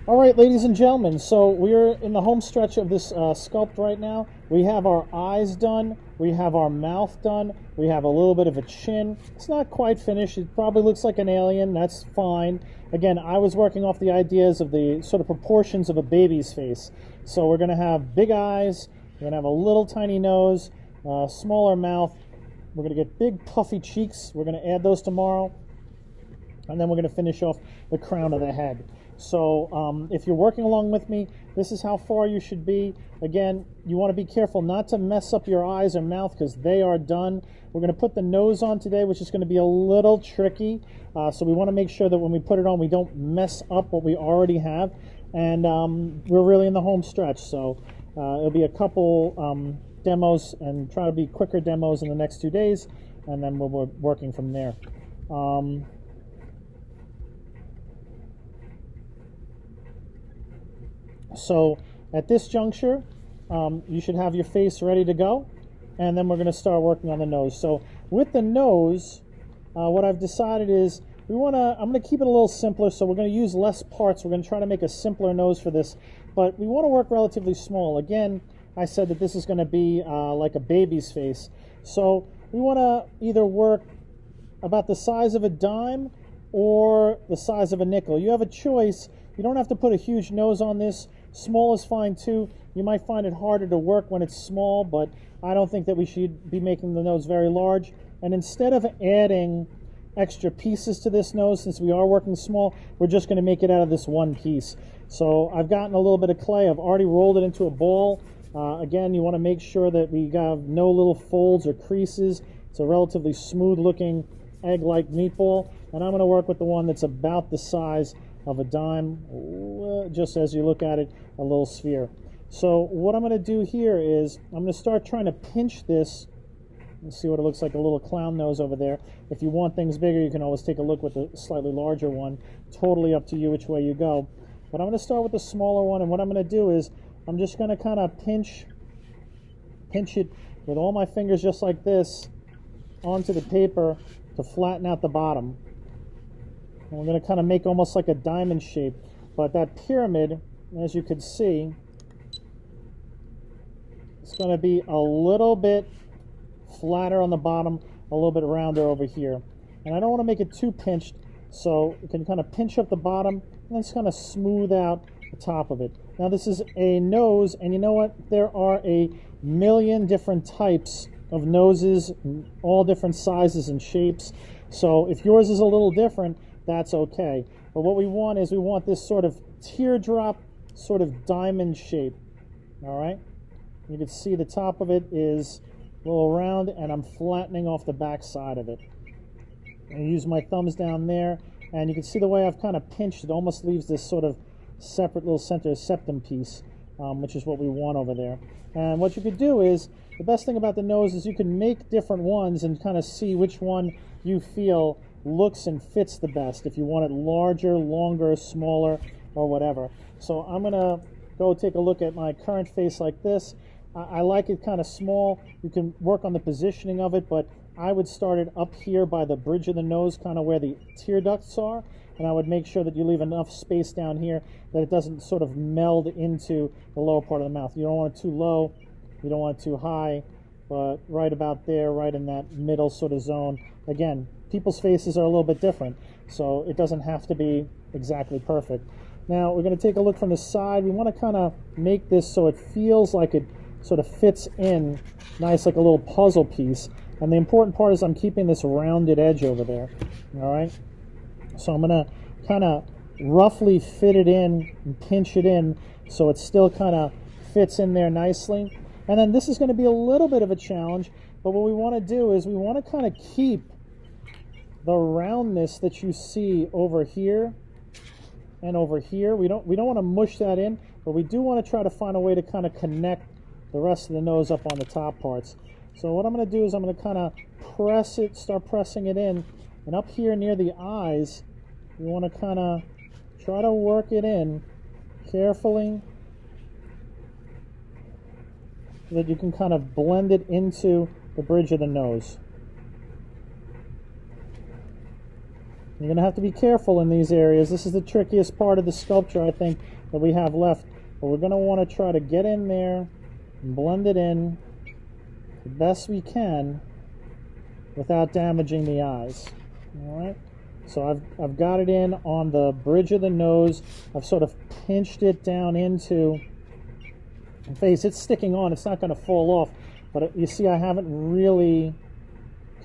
All right, ladies and gentlemen, so we're in the home stretch of this sculpt right now. We have our eyes done, we have our mouth done, we have a little bit of a chin. It's not quite finished. It probably looks like an alien. That's fine. Again, I was working off the ideas of the sort of proportions of a baby's face. So we're going to have big eyes, we're going to have a little tiny nose, smaller mouth. We're going to get big puffy cheeks. We're going to add those tomorrow. And then we're going to finish off the crown of the head. So if you're working along with me, this is how far you should be. Again, you want to be careful not to mess up your eyes or mouth because they are done. We're going to put the nose on today, which is going to be a little tricky. So we want to make sure that when we put it on, we don't mess up what we already have. And we're really in the home stretch. So it'll be a couple demos and try to be quicker demos in the next 2 days. And then we're working from there. So at this juncture, you should have your face ready to go, and then we're going to start working on the nose. So with the nose, what I've decided is I'm going to keep it a little simpler, so we're going to use less parts. We're going to try to make a simpler nose for this, but we want to work relatively small. Again, I said that this is going to be like a baby's face. So we want to either work about the size of a dime or the size of a nickel. You have a choice. You don't have to put a huge nose on this. Small is fine too. You might find it harder to work when it's small, but I don't think that we should be making the nose very large. And instead of adding extra pieces to this nose, since we are working small, we're just going to make it out of this one piece. So I've gotten a little bit of clay. I've already rolled it into a ball. Again, you want to make sure that we have no little folds or creases. It's a relatively smooth looking egg-like meatball. And I'm going to work with the one that's about the size of a dime, just as you look at it, a little sphere. So what I'm going to do here is I'm going to start trying to pinch this. Let's see what it looks like, a little clown nose over there. If you want things bigger, you can always take a look with a slightly larger one. Totally up to you which way you go. But I'm going to start with the smaller one, and what I'm going to do is I'm just going to kind of pinch it with all my fingers just like this onto the paper to flatten out the bottom. And we're going to kind of make almost like a diamond shape. But that pyramid, as you can see, it's going to be a little bit flatter on the bottom, a little bit rounder over here. And I don't want to make it too pinched, so you can kind of pinch up the bottom and then just kind of smooth out the top of it. Now this is a nose, and you know what? There are a million different types of noses, all different sizes and shapes. So if yours is a little different, that's okay. But what we want is we want this sort of teardrop, sort of diamond shape. All right? You can see the top of it is a little round, and I'm flattening off the back side of it. I use my thumbs down there, and you can see the way I've kind of pinched it almost leaves this sort of separate little center septum piece, which is what we want over there. And what you could do is, the best thing about the nose is you can make different ones and kind of see which one you feel looks and fits the best, if you want it larger, longer, smaller, or whatever. So I'm going to go take a look at my current face like this. I like it kind of small. You can work on the positioning of it, but I would start it up here by the bridge of the nose, kind of where the tear ducts are, and I would make sure that you leave enough space down here that it doesn't sort of meld into the lower part of the mouth. You don't want it too low, you don't want it too high, but right about there, right in that middle sort of zone. Again, people's faces are a little bit different, so it doesn't have to be exactly perfect. Now we're going to take a look from the side. We want to kind of make this so it feels like it sort of fits in nice, like a little puzzle piece. And the important part is I'm keeping this rounded edge over there. All right, so I'm going to kind of roughly fit it in and pinch it in so it still kind of fits in there nicely. And then this is going to be a little bit of a challenge, but what we want to do is we want to kind of keep the roundness that you see over here and over here. We don't want to mush that in, but we do want to try to find a way to kind of connect the rest of the nose up on the top parts. So what I'm going to do is I'm going to kind of press it, start pressing it in, and up here near the eyes, you want to kind of try to work it in carefully so that you can kind of blend it into the bridge of the nose. You're going to have to be careful in these areas. This is the trickiest part of the sculpture, I think, that we have left. But we're going to want to try to get in there and blend it in the best we can without damaging the eyes. All right? So I've got it in on the bridge of the nose. I've sort of pinched it down into the face. It's sticking on. It's not going to fall off. But you see, I haven't really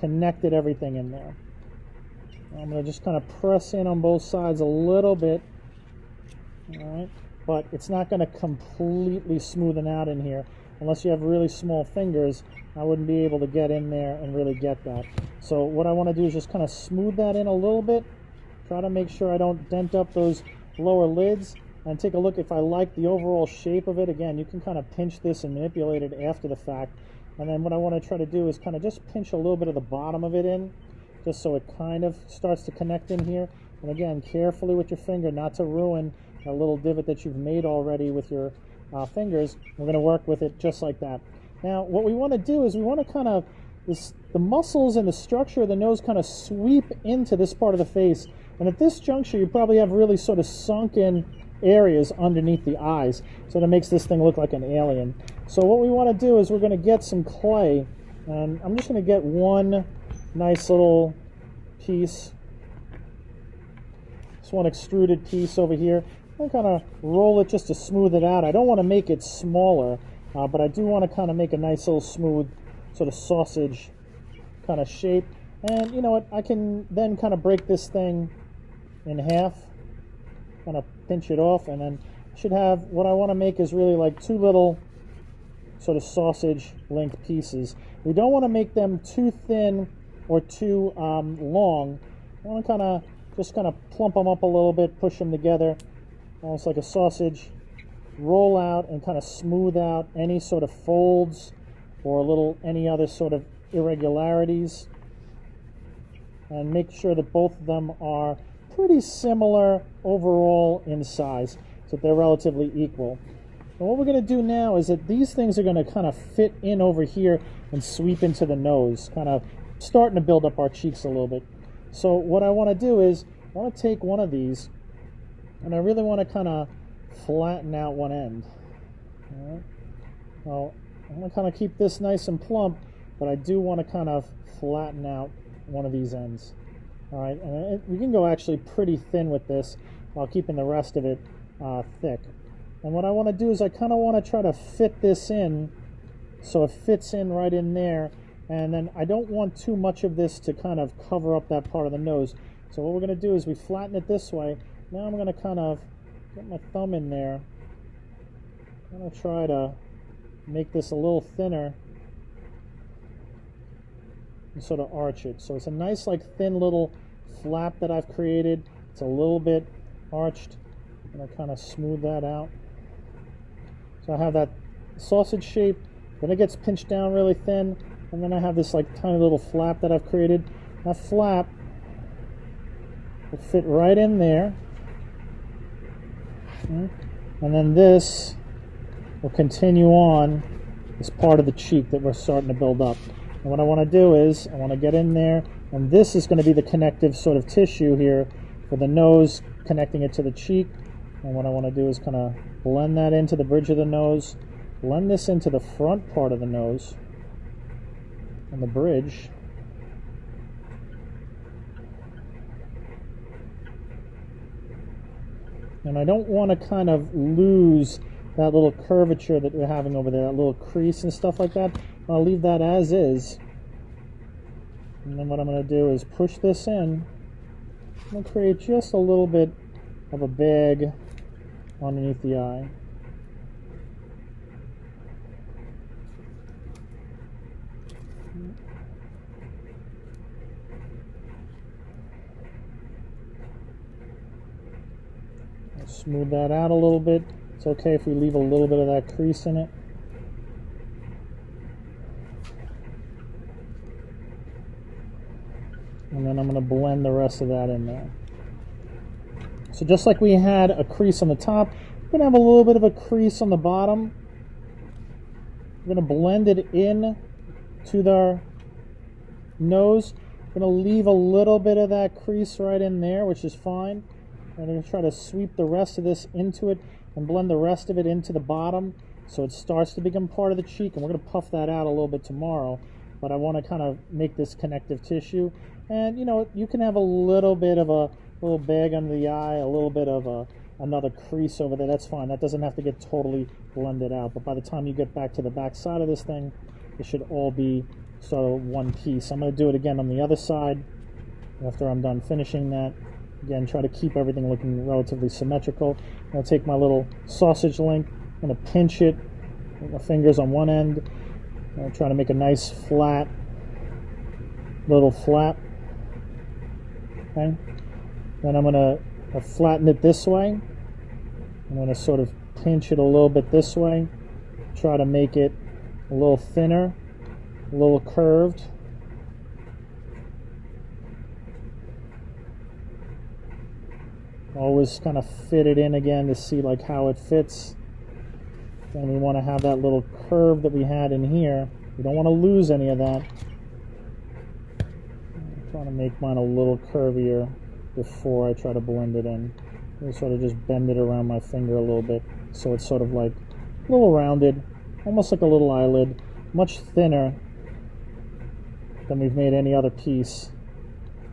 connected everything in there. I'm going to just kind of press in on both sides a little bit. All right? But it's not going to completely smoothen out in here. Unless you have really small fingers, I wouldn't be able to get in there and really get that. So what I want to do is just kind of smooth that in a little bit. Try to make sure I don't dent up those lower lids. And take a look if I like the overall shape of it. Again, you can kind of pinch this and manipulate it after the fact. And then what I want to try to do is kind of just pinch a little bit of the bottom of it in, just so it kind of starts to connect in here. And again, carefully with your finger not to ruin a little divot that you've made already with your fingers. We're going to work with it just like that. Now, what we want to do is we want to kind of, the muscles and the structure of the nose kind of sweep into this part of the face. And at this juncture, you probably have really sort of sunken areas underneath the eyes. So that makes this thing look like an alien. So what we want to do is we're going to get some clay. And I'm just going to get one nice little piece. Just one extruded piece over here. I'm kind of roll it just to smooth it out. I don't want to make it smaller, but I do want to kind of make a nice little smooth sort of sausage kind of shape. And you know what? I can then kind of break this thing in half, kind of pinch it off, and then I should have, what I want to make is really like two little sort of sausage length pieces. We don't want to make them too thin or too long. I want to just kind of plump them up a little bit, push them together, almost like a sausage. Roll out and kind of smooth out any sort of folds or any other sort of irregularities, and make sure that both of them are pretty similar overall in size, so that they're relatively equal. And what we're going to do now is that these things are going to kind of fit in over here and sweep into the nose, kind of starting to build up our cheeks a little bit. So what I want to do is I want to take one of these, and I really want to kind of flatten out one end. All right. Well, I'm going to kind of keep this nice and plump, but I do want to kind of flatten out one of these ends. All right, and we can go actually pretty thin with this while keeping the rest of it thick. And what I want to do is I kind of want to try to fit this in so it fits in right in there. And then I don't want too much of this to kind of cover up that part of the nose. So what we're going to do is we flatten it this way. Now I'm going to kind of get my thumb in there. I'm going to try to make this a little thinner and sort of arch it. So it's a nice like thin little flap that I've created. It's a little bit arched. I'm going to kind of smooth that out. So I have that sausage shape, then it gets pinched down really thin, and then I have this like tiny little flap that I've created. That flap will fit right in there. And then this will continue on this part of the cheek that we're starting to build up. And what I want to do is I want to get in there, and this is going to be the connective sort of tissue here for the nose, connecting it to the cheek. And what I want to do is kind of blend that into the bridge of the nose, blend this into the front part of the nose and the bridge. And I don't want to kind of lose that little curvature that we're having over there, that little crease and stuff like that. I'll leave that as is. And then what I'm going to do is push this in. I'm going to create just a little bit of a bag underneath the eye. I'll smooth that out a little bit. It's okay if we leave a little bit of that crease in it. And then I'm going to blend the rest of that in there. So just like we had a crease on the top, we're going to have a little bit of a crease on the bottom. We're going to blend it in to our nose. I'm going to leave a little bit of that crease right in there, which is fine. I'm going to try to sweep the rest of this into it and blend the rest of it into the bottom so it starts to become part of the cheek. And we're going to puff that out a little bit tomorrow. But I want to kind of make this connective tissue. And, you know, you can have a little bit of a little bag under the eye, a little bit of another crease over there. That's fine. That doesn't have to get totally blended out. But by the time you get back to the back side of this thing, it should all be sort of one piece. I'm going to do it again on the other side after I'm done finishing that. Again, try to keep everything looking relatively symmetrical. I'm going to take my little sausage link, I'm going to pinch it with my fingers on one end. I'm going to try to make a nice flat little flap. Okay. Then I'm going to flatten it this way. I'm going to sort of pinch it a little bit this way. Try to make it a little thinner, a little curved. Always kind of fit it in again to see like how it fits. And we want to have that little curve that we had in here. We don't want to lose any of that. I'm trying to make mine a little curvier before I try to blend it in. I sort of just bend it around my finger a little bit so it's sort of like a little rounded, almost like a little eyelid, much thinner than we've made any other piece.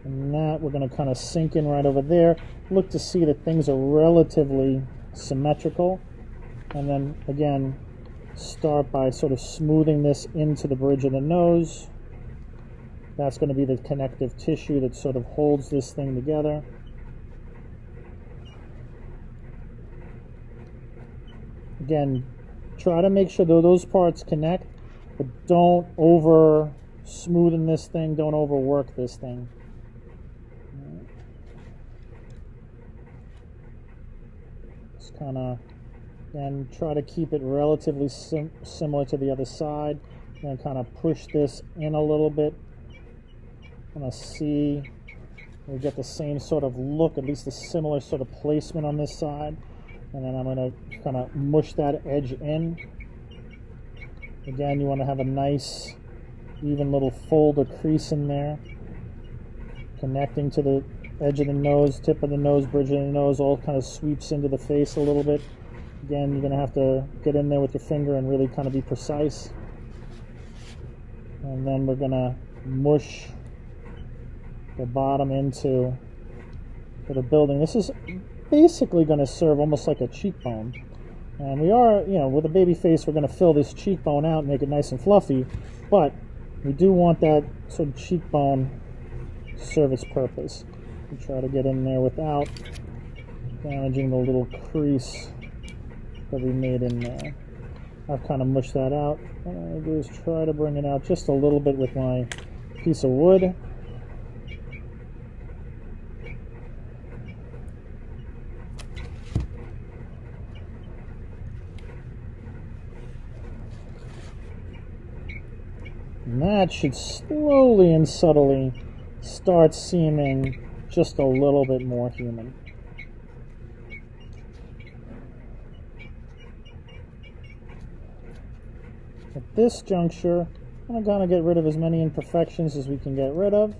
And that we're going to kind of sink in right over there. Look to see that things are relatively symmetrical. And then again, start by sort of smoothing this into the bridge of the nose. That's going to be the connective tissue that sort of holds this thing together. Again, try to make sure that those parts connect, but don't over smoothen this thing, don't overwork this thing. Just kind of, and try to keep it relatively similar to the other side, and kind of push this in a little bit. I'm going to see we get the same sort of look, at least a similar sort of placement on this side. And then I'm going to kind of mush that edge in. Again, you want to have a nice, even little fold or crease in there, connecting to the edge of the nose, tip of the nose, bridge of the nose, all kind of sweeps into the face a little bit. Again, you're going to have to get in there with your finger and really kind of be precise. And then we're going to mush the bottom into the building. This is basically going to serve almost like a cheekbone. And we are, you know, with a baby face, we're going to fill this cheekbone out and make it nice and fluffy, but we do want that sort of cheekbone to serve its purpose. We try to get in there without damaging the little crease that we made in there. I've kind of mushed that out. What I'm going to do is try to bring it out just a little bit with my piece of wood. And that should slowly and subtly start seeming just a little bit more human. At this juncture, I'm going to get rid of as many imperfections as we can get rid of.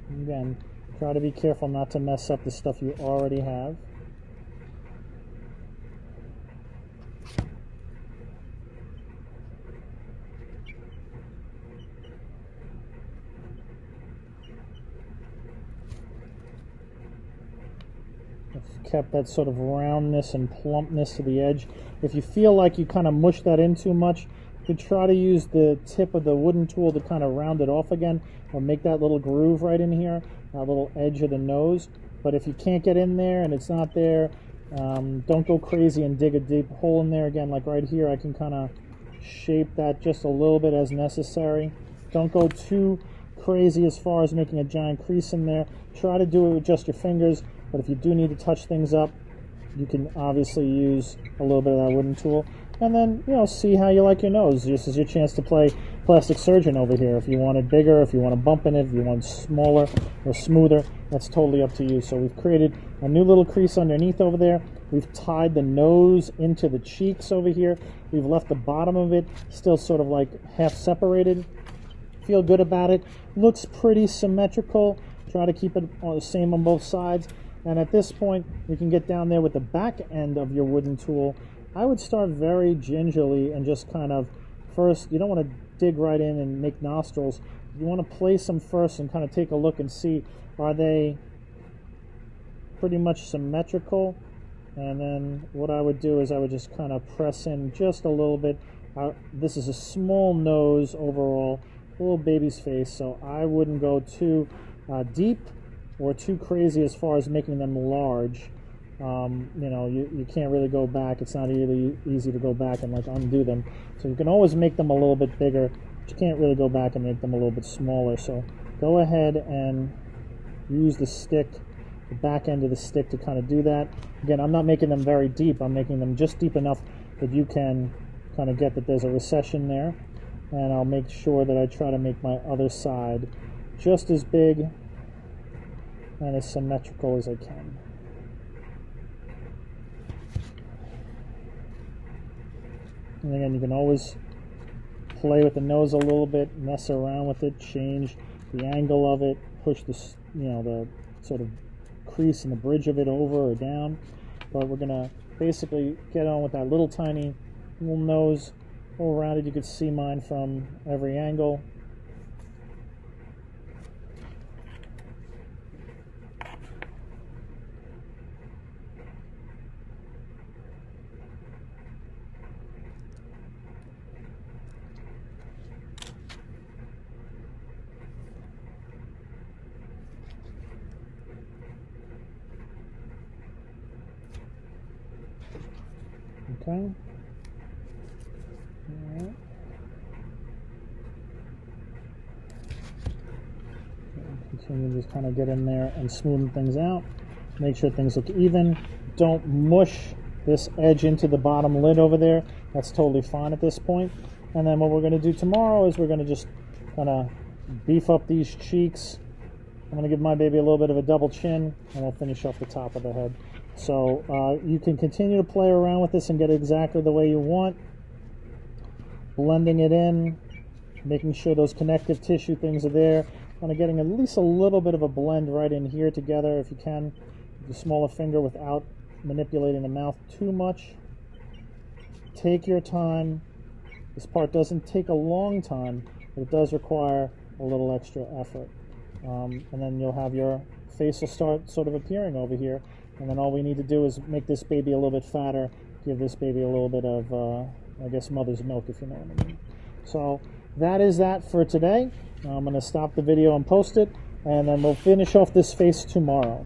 Again, try to be careful not to mess up the stuff you already have. I've kept that sort of roundness and plumpness to the edge. If you feel like you kind of mush that in too much, you could try to use the tip of the wooden tool to kind of round it off again, or make that little groove right in here, that little edge of the nose. But if you can't get in there and it's not there, don't go crazy and dig a deep hole in there. Again, like right here, I can kind of shape that just a little bit as necessary. Don't go too crazy as far as making a giant crease in there. Try to do it with just your fingers, but if you do need to touch things up, you can obviously use a little bit of that wooden tool. and then, you know, see how you like your nose. This is your chance to play plastic surgeon over here. If you want it bigger, if you want to bump in it, if you want it smaller or smoother, that's totally up to you. So we've created a new little crease underneath over there. We've tied the nose into the cheeks over here. We've left the bottom of it still sort of like half separated. Feel good about it. Looks pretty symmetrical. Try to keep it the same on both sides. And at this point, we can get down there with the back end of your wooden tool. I would start very gingerly and just kind of first, you don't want to dig right in and make nostrils. You want to place them first and kind of take a look and see, are they pretty much symmetrical? And then what I would do is I would just kind of press in just a little bit. This is a small nose overall, a little baby's face, so I wouldn't go too deep or too crazy as far as making them large. You know, you can't really go back. It's not really easy to go back and like undo them. So you can always make them a little bit bigger, but you can't really go back and make them a little bit smaller. So go ahead and use the stick, the back end of the stick, to kind of do that. Again, I'm not making them very deep. I'm making them just deep enough that you can kind of get that there's a recession there. And I'll make sure that I try to make my other side just as big and as symmetrical as I can. And again, you can always play with the nose a little bit, mess around with it, change the angle of it, push the, you know, the sort of crease in the bridge of it over or down. But we're gonna basically get on with that little tiny little nose all around it. You can see mine from every angle. Okay. All right. Continue to just kind of get in there and smoothen things out. Make sure things look even. Don't mush this edge into the bottom lid over there. That's totally fine at this point. And then what we're going to do tomorrow is we're going to just kind of beef up these cheeks. I'm going to give my baby a little bit of a double chin, and we'll finish off the top of the head. So you can continue to play around with this and get it exactly the way you want. Blending it in, making sure those connective tissue things are there. Kind of getting at least a little bit of a blend right in here together if you can. With the smaller finger without manipulating the mouth too much. Take your time. This part doesn't take a long time, but it does require a little extra effort. And then you'll have your face will start sort of appearing over here. And then all we need to do is make this baby a little bit fatter, give this baby a little bit of, I guess, mother's milk, if you know what I mean. So that is that for today. I'm going to stop the video and post it, and then we'll finish off this face tomorrow.